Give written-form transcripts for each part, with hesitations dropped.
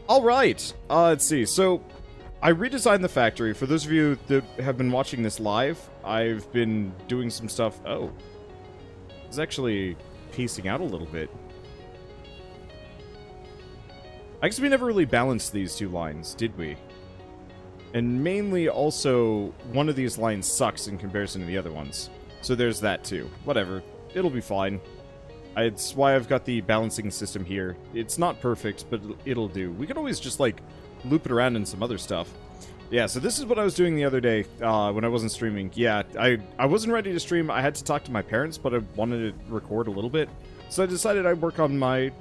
All right. Let's see. So, I redesigned the factory. For those of you that have been watching this live, I've been doing some stuff. Oh, it's actually pacing out a little bit. I guess we never really balanced these two lines, did we? And mainly also, one of these lines sucks in comparison to the other ones. So there's that too. Whatever. It'll be fine. It's why I've got the balancing system here. It's not perfect, but it'll do. We could always just, like, loop it around in some other stuff. Yeah, so this is what I was doing the other day when I wasn't streaming. Yeah, I wasn't ready to stream. I had to talk to my parents, but I wanted to record a little bit. So I decided I'd work on my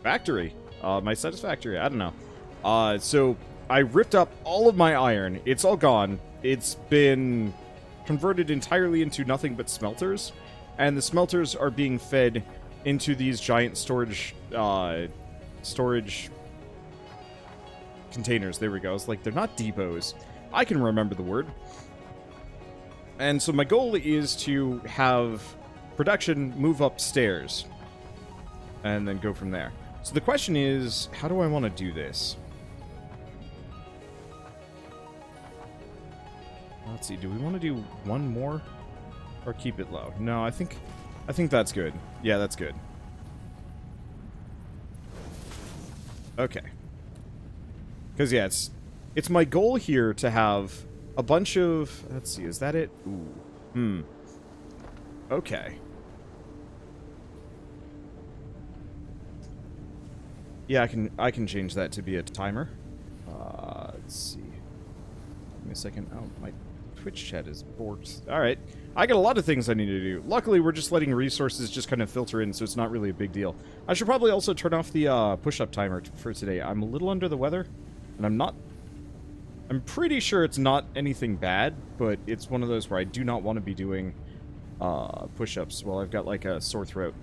factory. My Satisfactory. I don't know. So I ripped up all of my iron. It's all gone. It's been converted entirely into nothing but smelters. And the smelters are being fed into these giant storage containers. There we go. It's like, they're not depots. I can remember the word. And so my goal is to have production move upstairs and then go from there. So the question is, how do I want to do this? Let's see, do we want to do one more or keep it low? No, I think that's good. Yeah, that's good. Okay. Because, yeah, it's my goal here to have a bunch of... Let's see, is that it? Ooh. Okay. Yeah, I can change that to be a timer. Let's see. Give me a second. Oh, my Twitch chat is borked. Alright. I got a lot of things I need to do. Luckily, we're just letting resources just kind of filter in, so it's not really a big deal. I should probably also turn off the push-up timer for today. I'm a little under the weather, and I'm pretty sure it's not anything bad, but it's one of those where I do not want to be doing push-ups while I've got, like, a sore throat.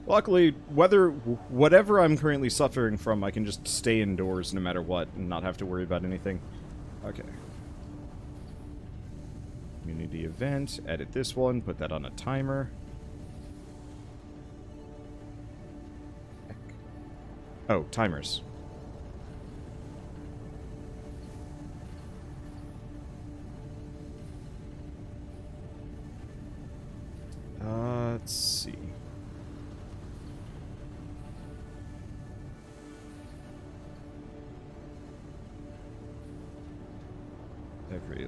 Luckily, whatever I'm currently suffering from, I can just stay indoors no matter what and not have to worry about anything. Okay. Community event, edit this one, put that on a timer. Heck. Oh, timers. Let's see.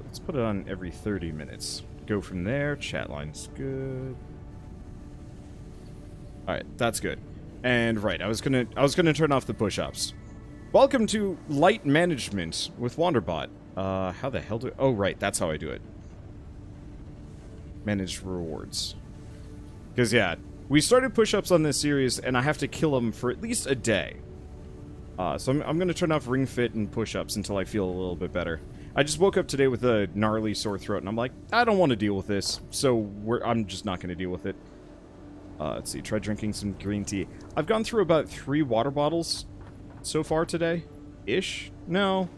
Let's put it on every 30 minutes. Go from there. Chat line's good. Alright, that's good. And right, I was gonna turn off the push-ups. Welcome to Light Management with Wanderbot. How the hell do... Oh, right, that's how I do it. Manage rewards. Because, yeah, we started push-ups on this series, and I have to kill them for at least a day. So I'm gonna turn off Ring Fit and push-ups until I feel a little bit better. I just woke up today with a gnarly sore throat, and I'm like, I don't want to deal with this, so I'm just not going to deal with it. Let's see, try drinking some green tea. I've gone through about 3 water bottles so far today. Ish? No.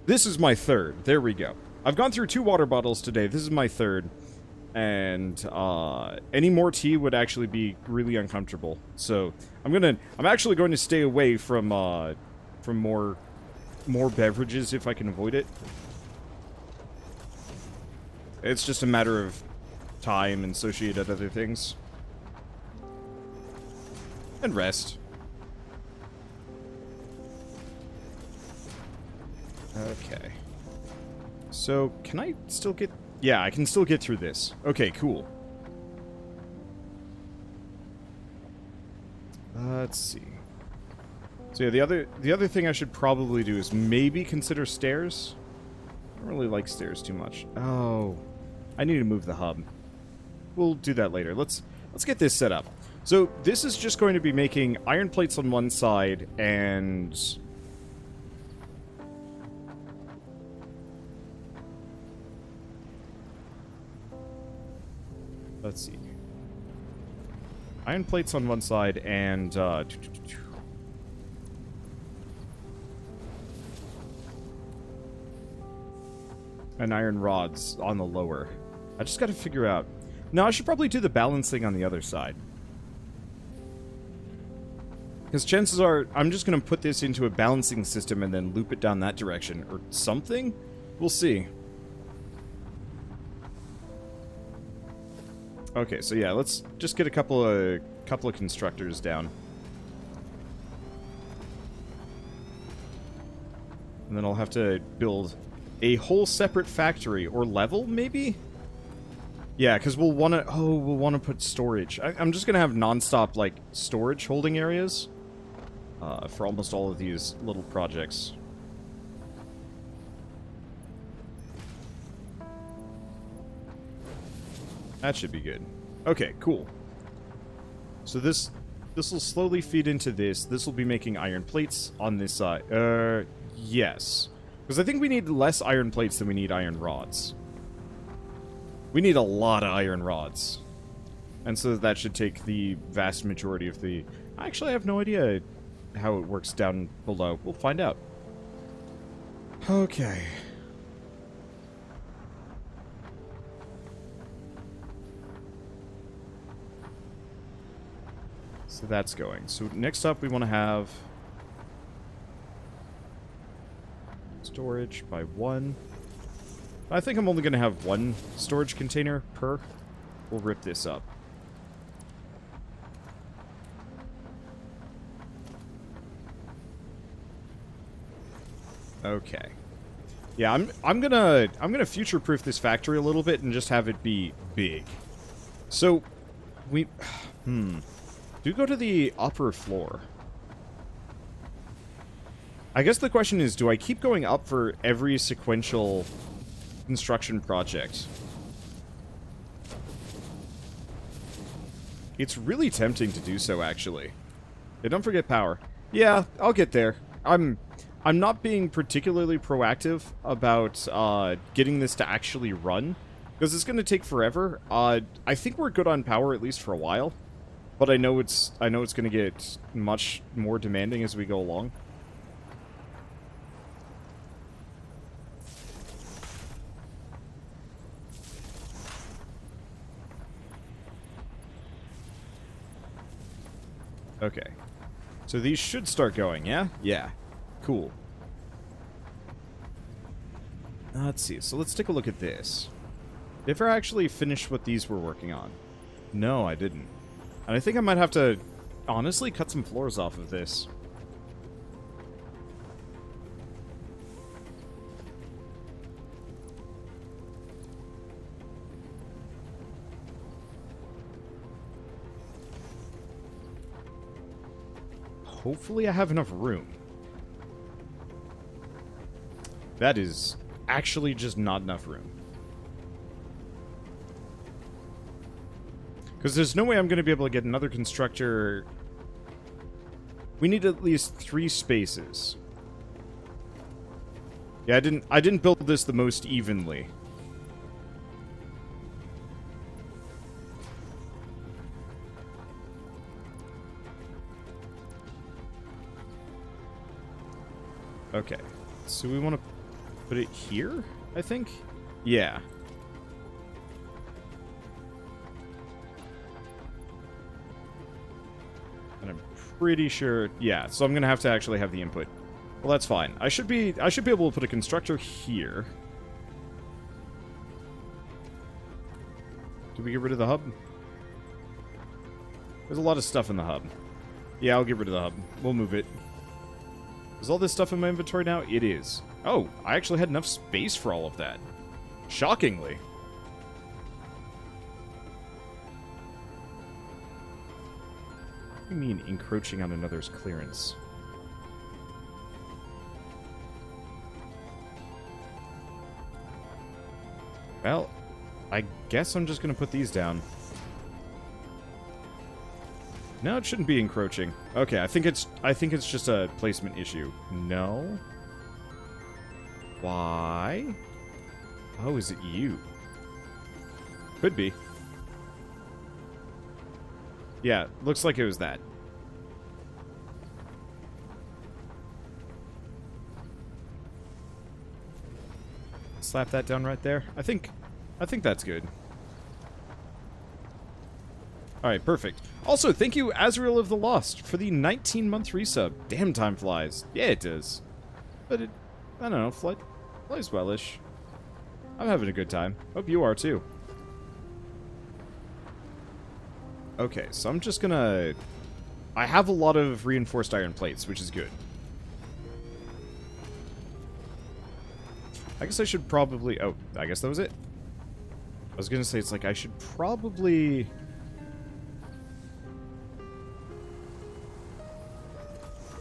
This is my 3rd. There we go. I've gone through 2 water bottles today. This is my 3rd. And any more tea would actually be really uncomfortable. So I'm actually going to stay away from more beverages if I can avoid it. It's just a matter of time and associated other things. And rest. Okay. So, can I still get... Yeah, I can still get through this. Okay, cool. Let's see. So yeah, the other thing I should probably do is maybe consider stairs. I don't really like stairs too much. Oh, I need to move the hub. We'll do that later. Let's get this set up. So this is just going to be making iron plates on one side and... Let's see. Iron plates on one side and... and iron rods on the lower. I just gotta figure out... No, I should probably do the balancing on the other side. Because chances are, I'm just going to put this into a balancing system and then loop it down that direction, or something? We'll see. Okay, so yeah, let's just get a couple of constructors down. And then I'll have to build a whole separate factory, or level, maybe? Yeah, because we'll want to put storage. I'm just going to have non-stop, like, storage holding areas for almost all of these little projects. That should be good. Okay, cool. So this will slowly feed into this. This will be making iron plates on this side. Yes. Because I think we need less iron plates than we need iron rods. We need a lot of iron rods. And so that should take the vast majority of the... Actually, I have no idea how it works down below. We'll find out. Okay. So that's going. So next up we want to have storage by 1. I think I'm only going to have 1 storage container per. We'll rip this up. Okay. Yeah, I'm gonna future-proof this factory a little bit and just have it be big. So we do go to the upper floor. I guess the question is, do I keep going up for every sequential construction project? It's really tempting to do so, actually. Yeah, don't forget power. Yeah, I'll get there. I'm not being particularly proactive about getting this to actually run, because it's going to take forever. I think we're good on power, at least for a while. But I know it's going to get much more demanding as we go along. Okay. So these should start going, yeah? Yeah. Cool. Let's see. So let's take a look at this. Did I actually finish what these were working on? No, I didn't. And I think I might have to, honestly, cut some floors off of this. Hopefully I have enough room. That is actually just not enough room. Because there's no way I'm going to be able to get another constructor. We need at least 3 spaces. Yeah, I didn't build this the most evenly. Okay. So we want to put it here, I think? Yeah. And I'm pretty sure... Yeah, so I'm going to have to actually have the input. Well, that's fine. I should be able to put a constructor here. Did we get rid of the hub? There's a lot of stuff in the hub. Yeah, I'll get rid of the hub. We'll move it. Is all this stuff in my inventory now? It is. Oh, I actually had enough space for all of that. Shockingly. What do you mean, encroaching on another's clearance? Well, I guess I'm just going to put these down. No, it shouldn't be encroaching. Okay, I think it's just a placement issue. No. Why? Oh, is it you? Could be. Yeah, looks like it was that. Slap that down right there. I think that's good. Alright, perfect. Also, thank you, Azrael of the Lost, for the 19-month resub. Damn, time flies. Yeah, it does. But it, I don't know, flies wellish. I'm having a good time. Hope you are, too. Okay, so I'm just gonna... I have a lot of reinforced iron plates, which is good. I guess I should probably... Oh, I guess that was it. I was gonna say, it's like, I should probably...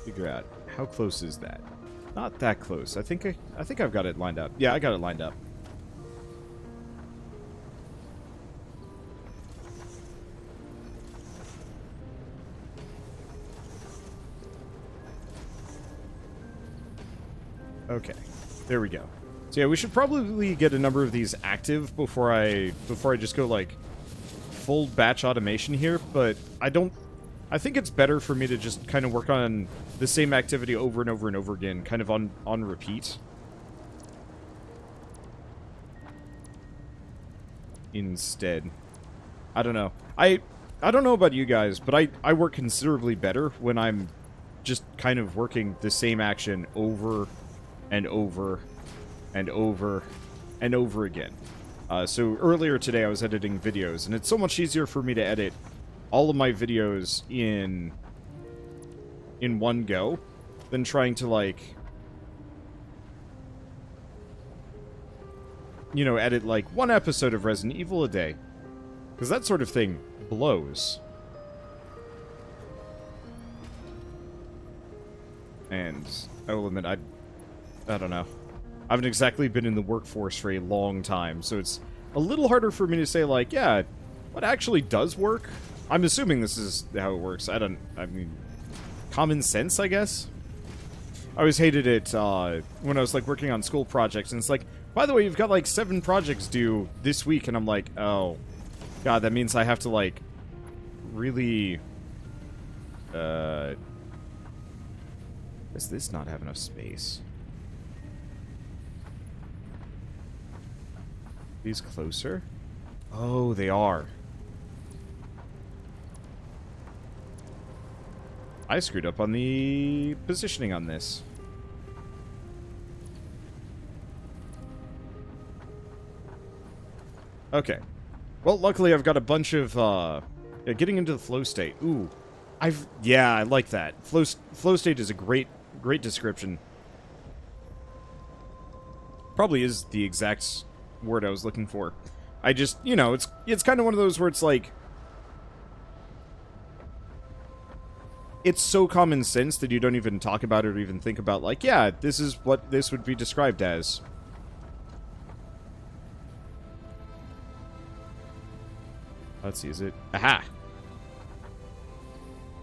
figure out, how close is that? Not that close. I think I've got it lined up. Yeah, I got it lined up. Okay, there we go. So yeah, we should probably get a number of these active before I just go like full batch automation here, but I think it's better for me to just kind of work on the same activity over and over and over again, kind of on repeat. Instead. I don't know. I don't know about you guys, but I work considerably better when I'm just kind of working the same action over and over and over and over again. So earlier today I was editing videos, and it's so much easier for me to edit all of my videos in one go than trying to, like, you know, edit like one episode of Resident Evil a day, because that sort of thing blows. And I will admit, I don't know, I haven't exactly been in the workforce for a long time, so it's a little harder for me to say, like, yeah, what actually does work. I'm assuming this is how it works. I mean, common sense, I guess? I always hated it when I was, like, working on school projects, and it's like, by the way, you've got, like, 7 projects due this week, and I'm like, oh, God, that means I have to, like, really, does this not have enough space? These closer? Oh, they are. I screwed up on the positioning on this. Okay. Well, luckily I've got a bunch of, getting into the flow state. Ooh. Yeah, I like that. Flow state is a great description. Probably is the exact word I was looking for. I just, you know, it's kind of one of those where it's like, it's so common sense that you don't even talk about it or even think about, like, yeah, this is what this would be described as. Let's see, is it? Aha!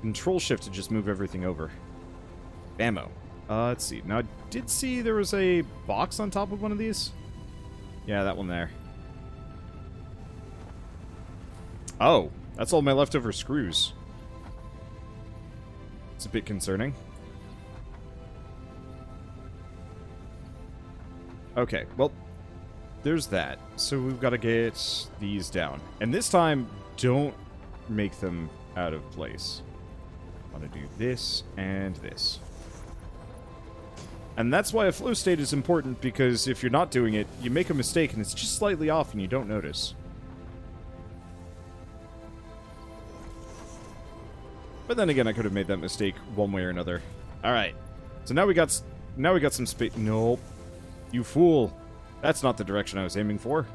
Control shift to just move everything over. Ammo. Let's see. Now, I did see there was a box on top of one of these. Yeah, that one there. Oh, that's all my leftover screws. It's a bit concerning. Okay, well, there's that. So we've got to get these down. And this time, don't make them out of place. I want to do this and this. And that's why a flow state is important, because if you're not doing it, you make a mistake and it's just slightly off and you don't notice. But then again, I could have made that mistake one way or another. Alright. So now we got some space. Nope. You fool. That's not the direction I was aiming for.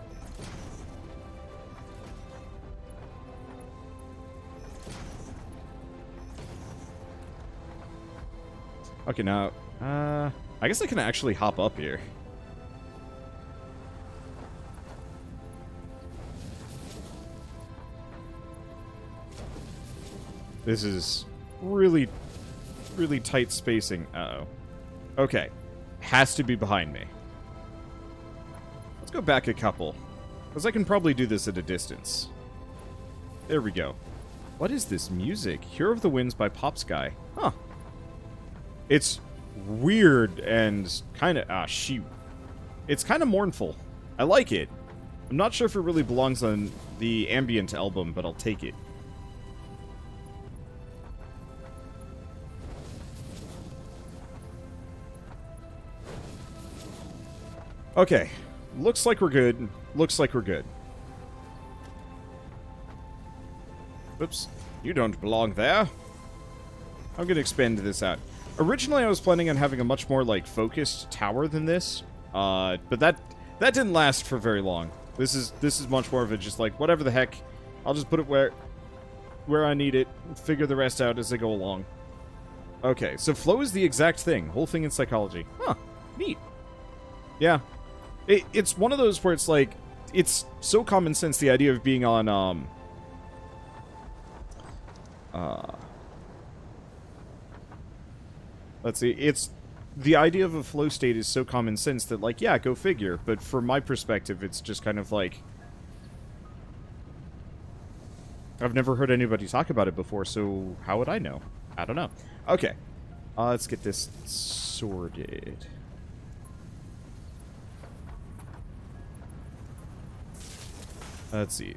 Okay, now, I guess I can actually hop up here. This is really, really tight spacing. Uh-oh. Okay. Has to be behind me. Let's go back a couple, because I can probably do this at a distance. There we go. What is this music? Hero of the Winds by Pop Sky. Huh. It's weird and kind of... shoot. It's kind of mournful. I like it. I'm not sure if it really belongs on the ambient album, but I'll take it. Okay. Looks like we're good. Looks like we're good. Oops. You don't belong there. I'm going to expand this out. Originally, I was planning on having a much more, like, focused tower than this. But that didn't last for very long. This is much more of a just, like, whatever the heck. I'll just put it where I need it. Figure the rest out as I go along. Okay, so flow is the exact thing. Whole thing in psychology. Huh. Neat. Yeah. It's one of those where it's, like, it's so common sense, the idea of being on, let's see, it's... The idea of a flow state is so common sense that, like, yeah, go figure. But from my perspective, it's just kind of like... I've never heard anybody talk about it before, so how would I know? I don't know. Okay. Let's get this sorted. Let's see.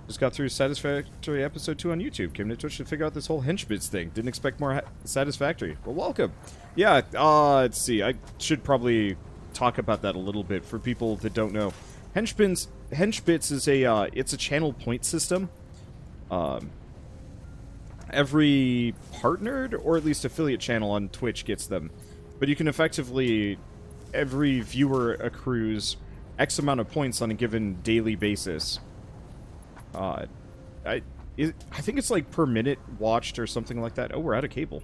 Just got through Satisfactory episode 2 on YouTube. Came to Twitch to figure out this whole henchbits thing. Didn't expect more Satisfactory. Well, welcome. Yeah, let's see. I should probably talk about that a little bit for people that don't know. Henchbits is it's a channel point system. Every partnered, or at least affiliate channel on Twitch gets them. But you can effectively, every viewer accrues X amount of points on a given daily basis. I think it's like per minute watched or something like that. Oh, we're out of cable.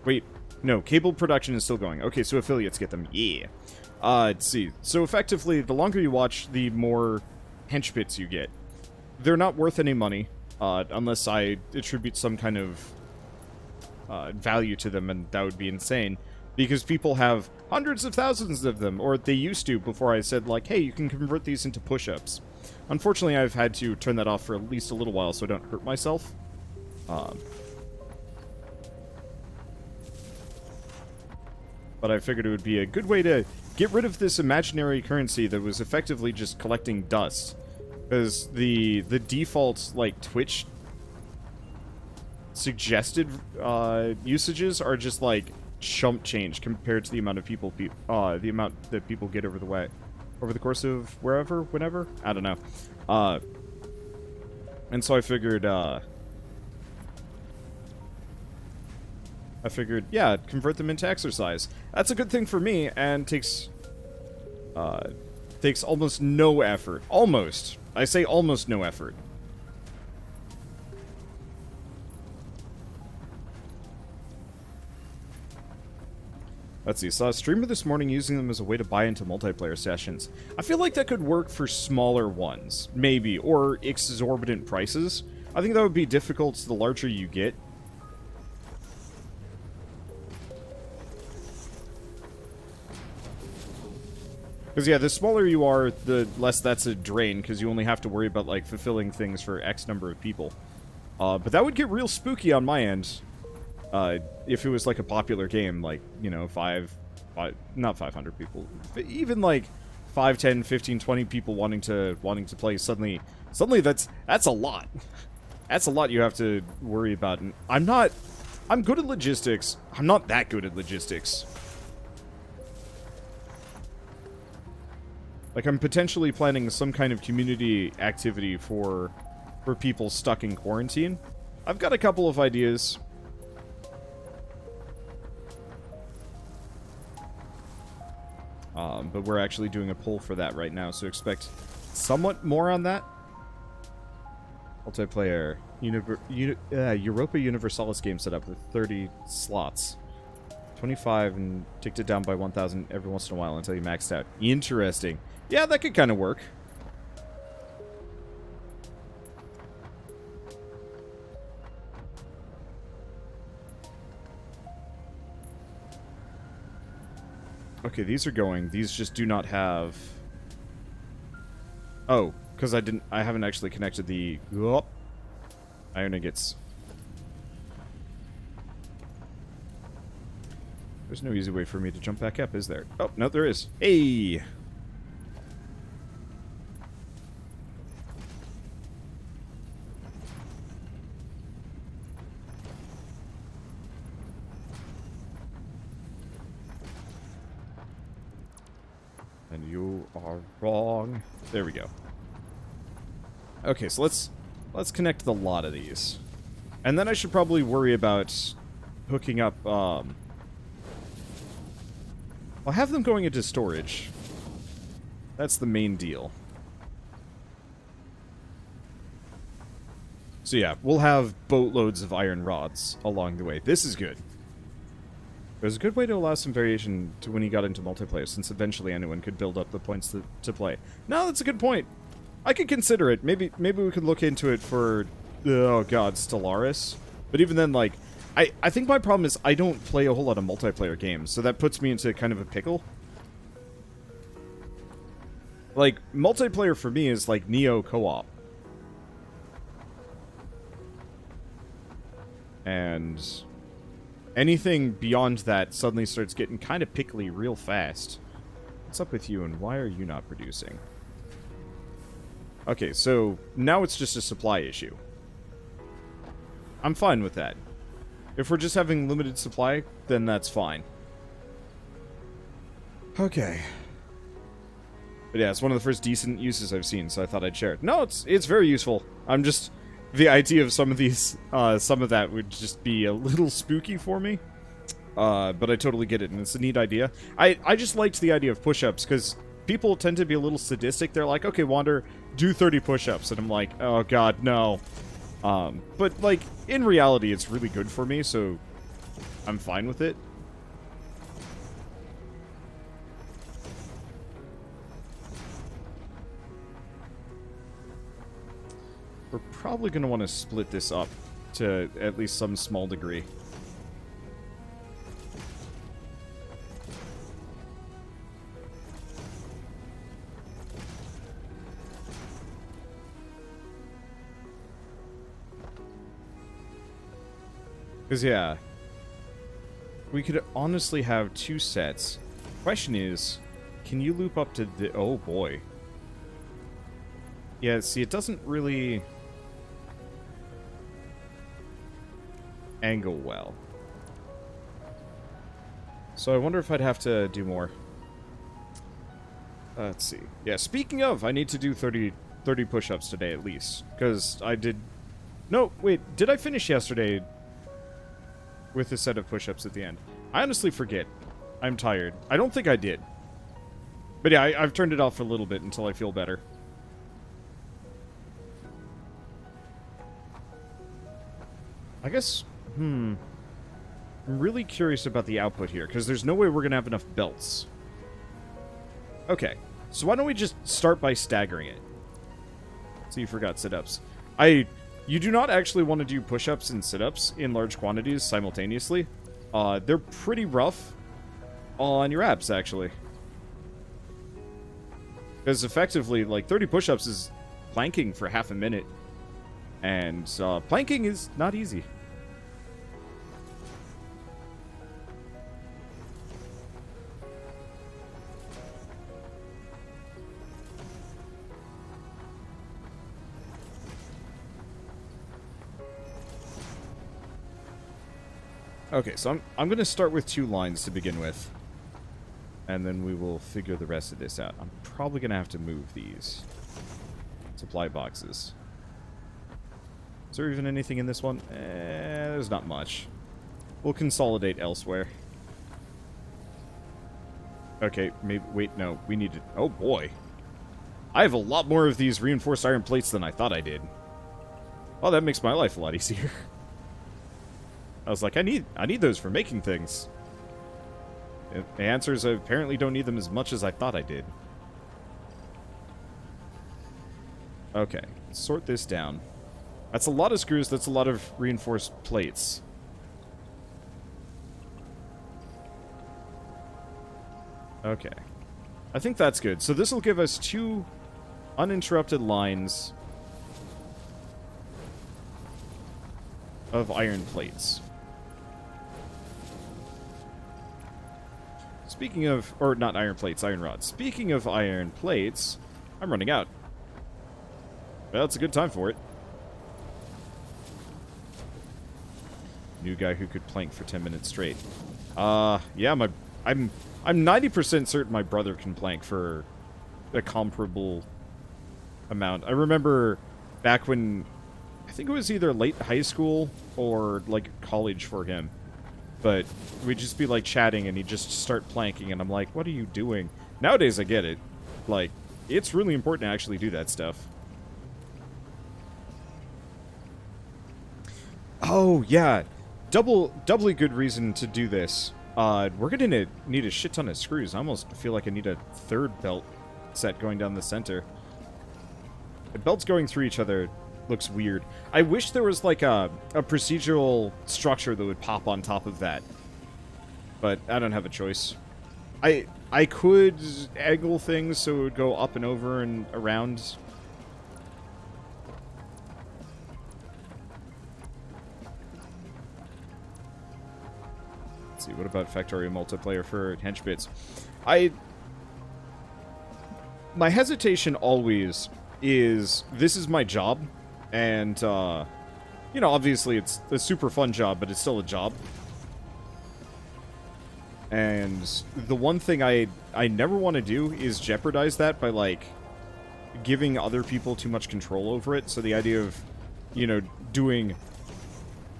Wait, no, cable production is still going. Okay, so affiliates get them. Yeah. Let's see. So effectively, the longer you watch, the more henchbits you get. They're not worth any money, unless I attribute some kind of value to them, and that would be insane. Because people have hundreds of thousands of them, or they used to before I said, like, hey, you can convert these into push-ups. Unfortunately, I've had to turn that off for at least a little while so I don't hurt myself. But I figured it would be a good way to get rid of this imaginary currency that was effectively just collecting dust. Because the default, like, Twitch suggested usages are just, like, chump change compared to the amount of people, the amount that people get over the course of whenever, I don't know. And so I figured, yeah, convert them into exercise. That's a good thing for me, and takes almost no effort. Almost. I say almost no effort. Let's see, saw a streamer this morning using them as a way to buy into multiplayer sessions. I feel like that could work for smaller ones, maybe, or exorbitant prices. I think that would be difficult the larger you get. Because, yeah, the smaller you are, the less that's a drain, because you only have to worry about, like, fulfilling things for X number of people. But that would get real spooky on my end. If it was, like, a popular game, like, you know, not 500 people, even, like, 5, 10, 15, 20 people wanting to play, suddenly that's a lot. That's a lot you have to worry about. And I'm good at logistics. I'm not that good at logistics. Like, I'm potentially planning some kind of community activity for people stuck in quarantine. I've got a couple of ideas. But we're actually doing a poll for that right now, so expect somewhat more on that. Multiplayer. Europa Universalis game setup with 30 slots. 25 and ticked it down by 1,000 every once in a while until you maxed out. Interesting. Yeah, that could kind of work. Okay, these are going. These just do not have... Oh, because I haven't actually connected the... Oh, iron ingots. There's no easy way for me to jump back up, is there? Oh, no, there is. Hey! are wrong. There we go. Okay, so let's connect the lot of these. And then I should probably worry about hooking up, I'll have them going into storage. That's the main deal. So yeah, we'll have boatloads of iron rods along the way. This is good. There's a good way to allow some variation to when you got into multiplayer, since eventually anyone could build up the points to play. No, that's a good point. I could consider it. Maybe we could look into it for, oh god, Stellaris. But even then, like, I think my problem is I don't play a whole lot of multiplayer games, so that puts me into kind of a pickle. Like, multiplayer for me is like Neo co-op. And anything beyond that suddenly starts getting kind of pickly real fast. What's up with you, and why are you not producing? Okay, so now it's just a supply issue. I'm fine with that. If we're just having limited supply, then that's fine. Okay. But yeah, it's one of the first decent uses I've seen, so I thought I'd share it. No, it's very useful. I'm just... The idea of some of these, some of that would just be a little spooky for me. But I totally get it, and it's a neat idea. I just liked the idea of push-ups, because people tend to be a little sadistic. They're like, okay, Wander, do 30 push-ups. And I'm like, oh god, no. But, like, in reality, it's really good for me, so I'm fine with it. We're probably going to want to split this up to at least some small degree. Because, yeah, we could honestly have 2 sets. Question is, can you loop up to the... Oh, boy. Yeah, see, it doesn't really... angle well. So I wonder if I'd have to do more. Let's see. Yeah, speaking of, I need to do 30 push-ups today at least. Because I did... No, wait, did I finish yesterday with a set of push-ups at the end? I honestly forget. I'm tired. I don't think I did. But yeah, I've turned it off for a little bit until I feel better. I guess... I'm really curious about the output here, because there's no way we're going to have enough belts. Okay, so why don't we just start by staggering it? So you forgot sit-ups. You do not actually want to do push-ups and sit-ups in large quantities simultaneously. They're pretty rough on your abs, actually. Because effectively, like, 30 push-ups is planking for half a minute. And planking is not easy. Okay, so I'm going to start with 2 lines to begin with. And then we will figure the rest of this out. I'm probably going to have to move these supply boxes. Is there even anything in this one? There's not much. We'll consolidate elsewhere. Okay, maybe... Wait, no. We need to... Oh, boy. I have a lot more of these reinforced iron plates than I thought I did. Oh, that makes my life a lot easier. I was like, I need those for making things. The answer is I apparently don't need them as much as I thought I did. Okay, sort this down. That's a lot of screws, that's a lot of reinforced plates. Okay. I think that's good. So this will give us 2 uninterrupted lines of iron plates. Speaking of... Or, not iron plates, iron rods. Speaking of iron plates, I'm running out. Well, it's a good time for it. New guy who could plank for 10 minutes straight. Yeah, I'm 90% certain my brother can plank for a comparable amount. I remember back when, I think it was either late high school or like college for him, but we'd just be like chatting and he'd just start planking and I'm like, what are you doing? Nowadays I get it. Like, it's really important to actually do that stuff. Oh, yeah. Doubly good reason to do this. We're gonna need a shit ton of screws. I almost feel like I need a third belt set going down the center. The belts going through each other looks weird. I wish there was like a procedural structure that would pop on top of that. But I don't have a choice. I could angle things so it would go up and over and around. Let's see, what about Factorio multiplayer for henchbits? My hesitation always is, this is my job, and, you know, obviously it's a super fun job, but it's still a job. And the one thing I never want to do is jeopardize that by, like, giving other people too much control over it. So the idea of, you know, doing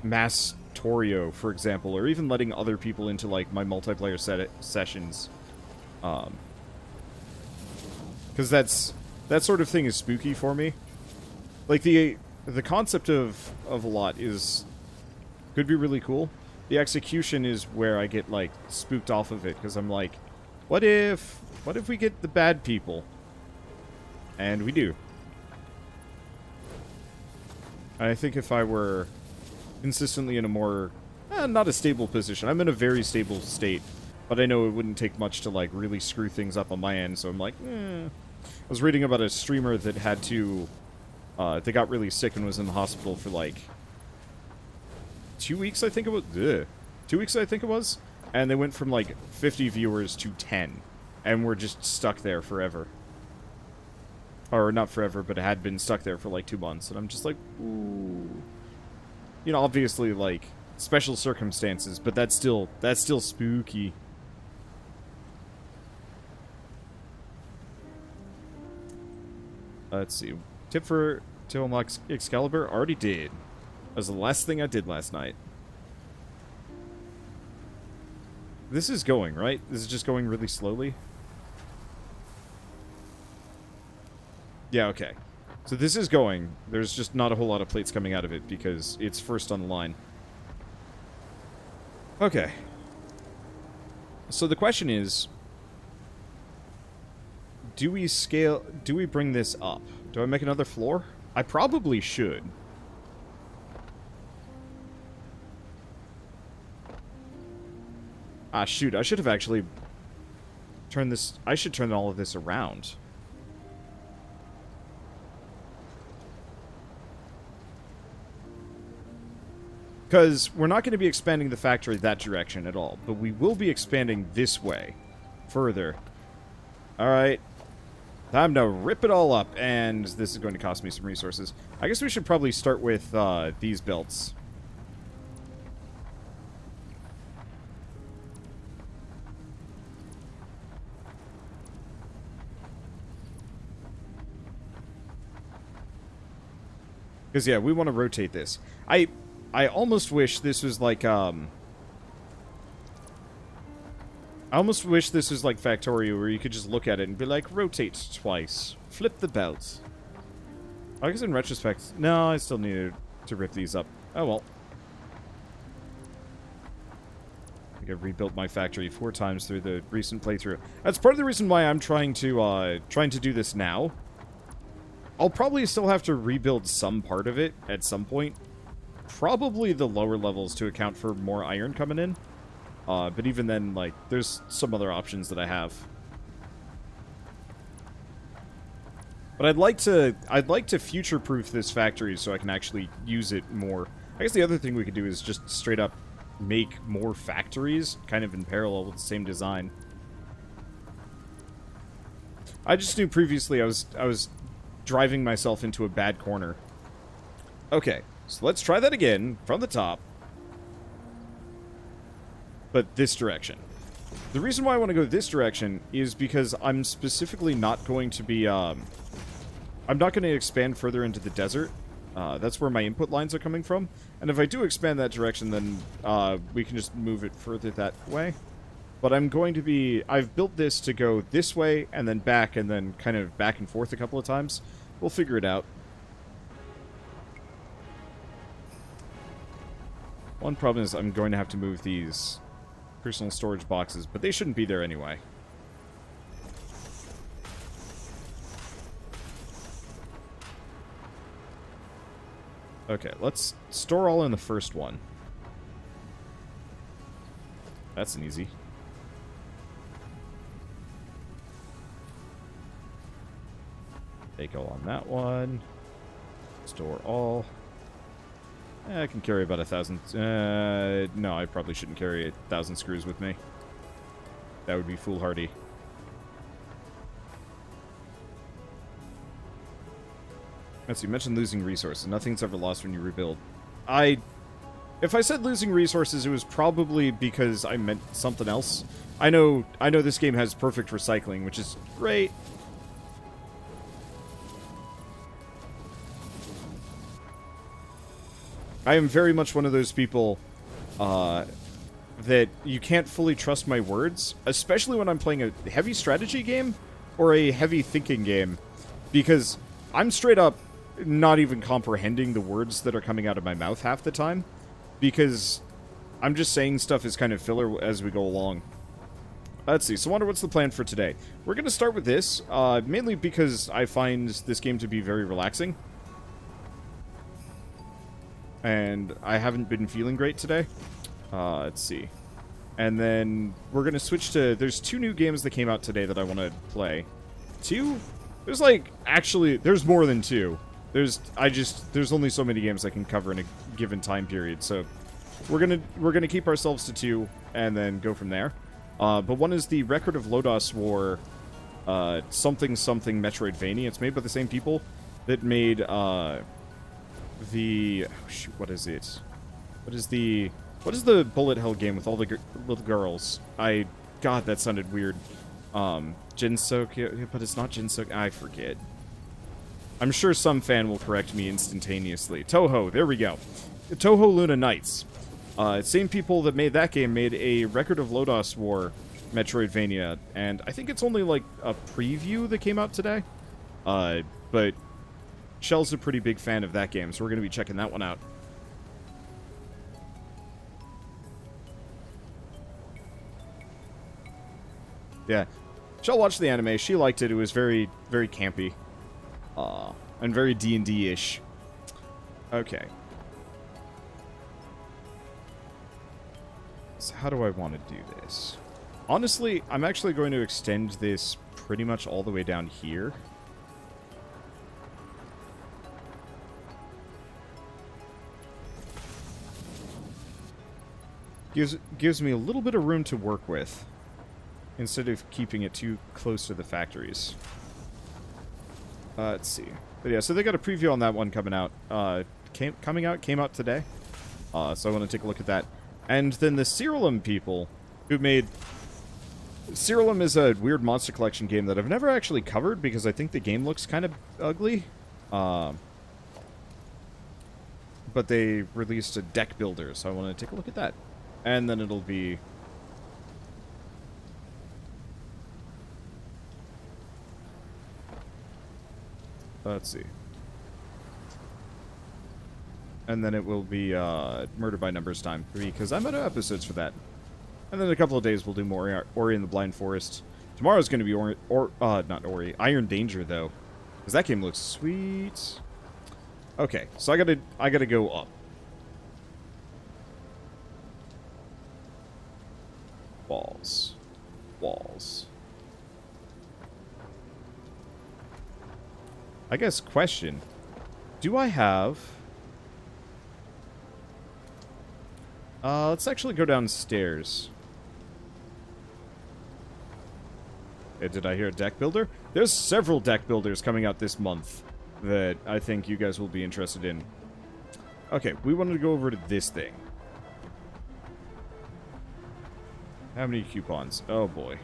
mass Torio, for example, or even letting other people into, like, my multiplayer sessions. Because that sort of thing is spooky for me. Like, the concept of a lot could be really cool. The execution is where I get, like, spooked off of it, because I'm like, what if we get the bad people? And we do. I think if I were consistently in a more, not a stable position. I'm in a very stable state, but I know it wouldn't take much to, like, really screw things up on my end, so I'm like, I was reading about a streamer that had to, they got really sick and was in the hospital for, like, 2 weeks, I think it was. 2 weeks, I think it was. And they went from, like, 50 viewers to 10. And were just stuck there forever. Or, not forever, but it had been stuck there for, like, 2 months. And I'm just like, ooh. You know, obviously, like, special circumstances, but that's still spooky. Let's see. Tip for unlock Excalibur? Already did. That was the last thing I did last night. This is going, right? This is just going really slowly? Yeah, okay. So this is going. There's just not a whole lot of plates coming out of it because it's first on the line. Okay. So the question is, do we bring this up? Do I make another floor? I probably should. Ah, shoot, I should have actually turned this... I should turn all of this around. Because we're not going to be expanding the factory that direction at all, but we will be expanding this way further. Alright. Time to rip it all up, and this is going to cost me some resources. I guess we should probably start with these belts. Because, yeah, we want to rotate this. I almost wish this was like, I almost wish this was like Factorio, where you could just look at it and be like, rotate twice. Flip the belt. I guess in retrospect, no, I still needed to rip these up. Oh, well. I think I've rebuilt my factory 4 times through the recent playthrough. That's part of the reason why I'm trying to do this now. I'll probably still have to rebuild some part of it at some point. Probably the lower levels to account for more iron coming in. But even then, like, there's some other options that I have. But I'd like to future-proof this factory so I can actually use it more. I guess the other thing we could do is just straight up make more factories, kind of in parallel with the same design. I just knew previously I was driving myself into a bad corner. Okay, so let's try that again from the top. But this direction. The reason why I want to go this direction is because I'm specifically not going to be, I'm not going to expand further into the desert. That's where my input lines are coming from. And if I do expand that direction, then we can just move it further that way. But I'm going to be... I've built this to go this way, and then back, and then kind of back and forth a couple of times. We'll figure it out. One problem is I'm going to have to move these personal storage boxes, but they shouldn't be there anyway. Okay, let's store all in the first one. That's an easy. Take all on that one. Store all. I can carry about 1,000. No, I probably shouldn't carry 1,000 screws with me. That would be foolhardy. Let's see, you mentioned losing resources. Nothing's ever lost when you rebuild. If I said losing resources, it was probably because I meant something else. I know this game has perfect recycling, which is great. I am very much one of those people that you can't fully trust my words, especially when I'm playing a heavy strategy game or a heavy thinking game, because I'm straight up not even comprehending the words that are coming out of my mouth half the time, because I'm just saying stuff is kind of filler as we go along. Let's see, so I wonder what's the plan for today. We're going to start with this, mainly because I find this game to be very relaxing. And I haven't been feeling great today. Let's see. And then we're going to switch to... There's 2 new games that came out today that I want to play. 2? There's like... Actually, there's more than 2. There's only so many games I can cover in a given time period. So we're gonna keep ourselves to 2 and then go from there. But one is the Record of Lodoss War something Metroidvania. It's made by the same people that made... the... Oh, shoot, what is it? What is the bullet hell game with all the little girls? God, that sounded weird. Jinsok, but it's not Jinsok. I forget. I'm sure some fan will correct me instantaneously. Toho, there we go. Toho Luna Knights. Same people that made that game made a Record of Lodoss War Metroidvania, and I think it's only like a preview that came out today. But Shell's a pretty big fan of that game, so we're going to be checking that one out. Yeah. Shell watched the anime. She liked it. It was very, very campy. And very D&D-ish. Okay. So how do I want to do this? Honestly, I'm actually going to extend this pretty much all the way down here. Gives me a little bit of room to work with, instead of keeping it too close to the factories. Let's see. But yeah, so they got a preview on that one coming out. Came out today. So I want to take a look at that. And then the Cerealum people, who made... Cerealum is a weird monster collection game that I've never actually covered, because I think the game looks kind of ugly. But they released a deck builder, so I want to take a look at that. And then it'll be... Let's see. And then it will be Murder by Numbers time, because I'm out of episodes for that. And then in a couple of days we'll do more Ori and the Blind Forest. Tomorrow's going to be not Ori, Iron Danger though, because that game looks sweet. Okay, so I gotta go up. Walls. I guess question. Do I have... let's actually go downstairs. Did I hear a deck builder? There's several deck builders coming out this month that I think you guys will be interested in. Okay, we wanted to go over to this thing. How many coupons? Oh, boy.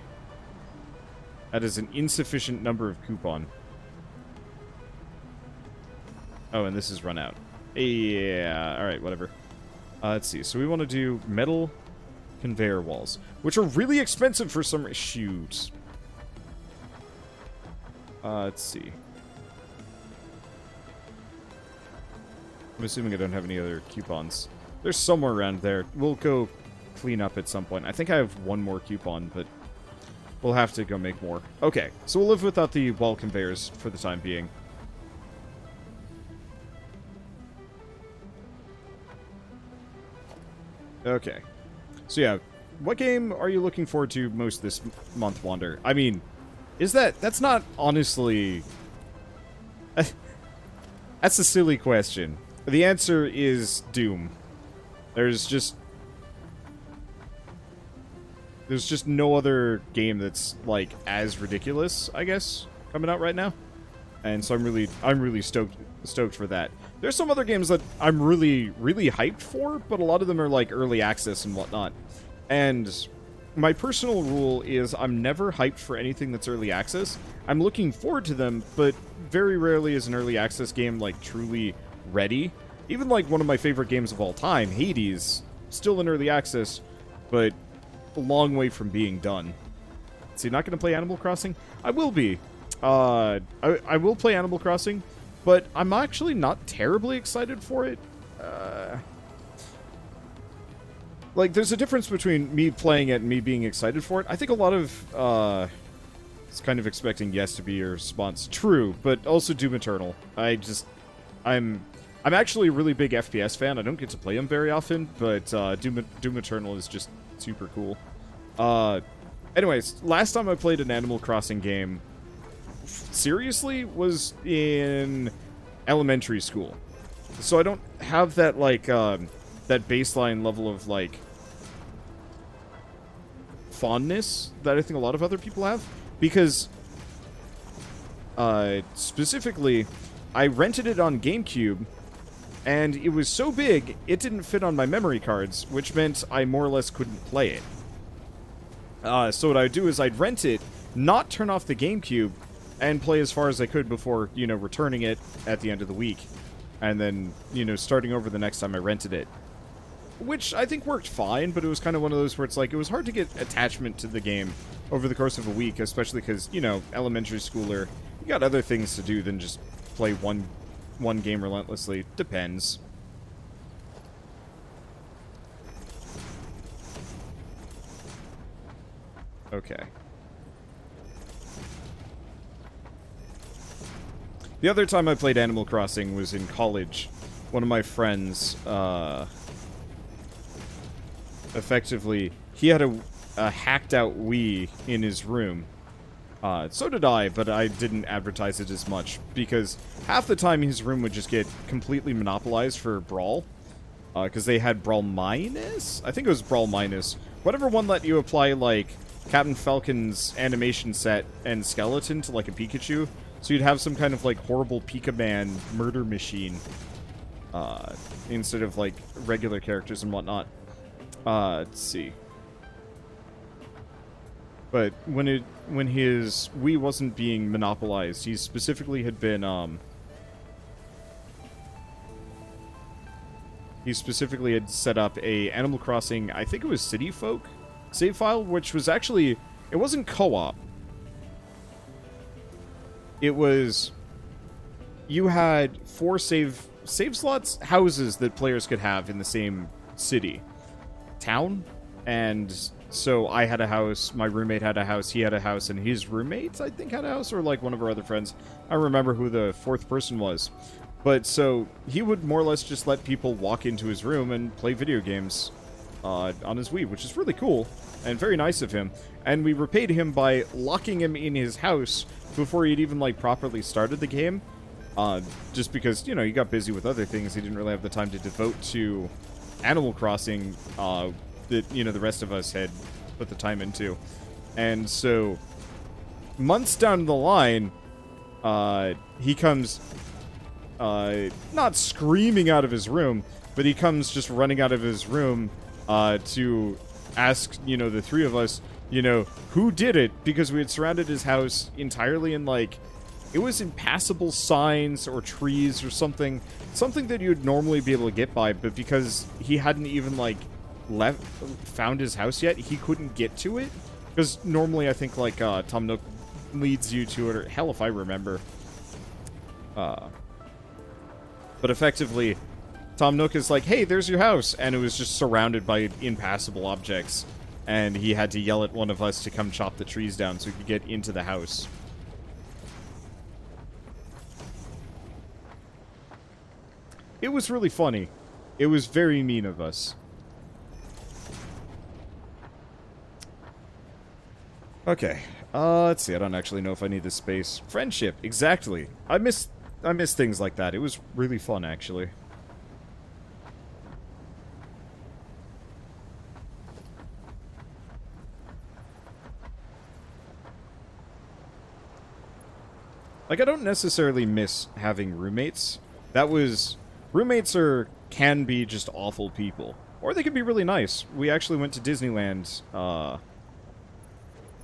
That is an insufficient number of coupon. Oh, and this is run out. Yeah, alright, whatever. Let's see. So we want to do metal conveyor walls, which are really expensive for some... Shoot. Let's see. I'm assuming I don't have any other coupons. There's somewhere around there. We'll go clean up at some point. I think I have one more coupon, but we'll have to go make more. Okay, so we'll live without the wall conveyors for the time being. Okay. So yeah, what game are you looking forward to most this month, Wander? I mean, that's not honestly... That's a silly question. The answer is Doom. There's just no other game that's, like, as ridiculous, I guess, coming out right now. And so I'm really stoked for that. There's some other games that I'm really hyped for, but a lot of them are like early access and whatnot. And my personal rule is I'm never hyped for anything that's early access. I'm looking forward to them, but very rarely is an early access game like truly ready. Even like one of my favorite games of all time, Hades, still in early access, but a long way from being done. So you're not going to play Animal Crossing? I will be. I will play Animal Crossing, but I'm actually not terribly excited for it. Like, there's a difference between me playing it and me being excited for it. I think a lot of, it's kind of expecting yes to be your response. True, but also Doom Eternal. I'm actually a really big FPS fan. I don't get to play them very often, but Doom Eternal is just super cool. Anyways, last time I played an Animal Crossing game, seriously, was in elementary school. So I don't have that, like, that baseline level of, like, fondness that I think a lot of other people have. Because, specifically, I rented it on GameCube, and it was so big, it didn't fit on my memory cards, which meant I more or less couldn't play it. So what I would do is I'd rent it, not turn off the GameCube, and play as far as I could before, you know, returning it at the end of the week. And then, you know, starting over the next time I rented it. Which I think worked fine, but it was kind of one of those where it's like, it was hard to get attachment to the game over the course of a week, especially because, you know, elementary schooler, you got other things to do than just play one game relentlessly. Depends. Okay. The other time I played Animal Crossing was in college. One of my friends, effectively, he had a hacked-out Wii in his room. So did I, but I didn't advertise it as much, because half the time his room would just get completely monopolized for Brawl. Because they had Brawl Minus? I think it was Brawl Minus. Whatever one let you apply, like, Captain Falcon's animation set and skeleton to, like, a Pikachu. So you'd have some kind of, like, horrible Pika-Man murder machine. Instead of, like, regular characters and whatnot. Let's see. But when his Wii wasn't being monopolized, he specifically had been, he specifically had set up a Animal Crossing, I think it was City Folk save file, which was actually, it wasn't co-op. It was, you had 4 save slots, houses that players could have in the same city. Town? And so I had a house, my roommate had a house, he had a house, and his roommates, I think, had a house, or like one of our other friends. I don't remember who the 4th person was. But so he would more or less just let people walk into his room and play video games on his Wii, which is really cool and very nice of him. And we repaid him by locking him in his house before he'd even, like, properly started the game. Just because, you know, he got busy with other things. He didn't really have the time to devote to Animal Crossing that, you know, the rest of us had put the time into. And so, months down the line, he comes, not screaming out of his room, but he comes just running out of his room to ask, the three of us, who did it, because we had surrounded his house entirely in, like, it was impassable signs or trees or something that you'd normally be able to get by, but because he hadn't even, like, found his house yet, he couldn't get to it. Because normally I think, like, Tom Nook leads you to it, or hell if I remember. But effectively, Tom Nook is like, hey, there's your house, and it was just surrounded by impassable objects, and he had to yell at one of us to come chop the trees down so he could get into the house. It was really funny. It was very mean of us. Okay, let's see, I don't actually know if I need this space. Friendship, exactly. I miss things like that. It was really fun, actually. Like, I don't necessarily miss having roommates. Roommates can be just awful people. Or they can be really nice. We actually went to Disneyland,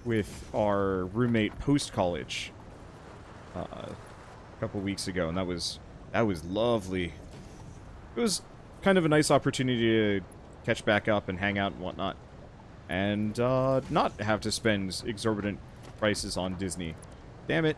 with our roommate post-college a couple weeks ago, and that was lovely. It was kind of a nice opportunity to catch back up and hang out and whatnot, and not have to spend exorbitant prices on Disney. Damn it.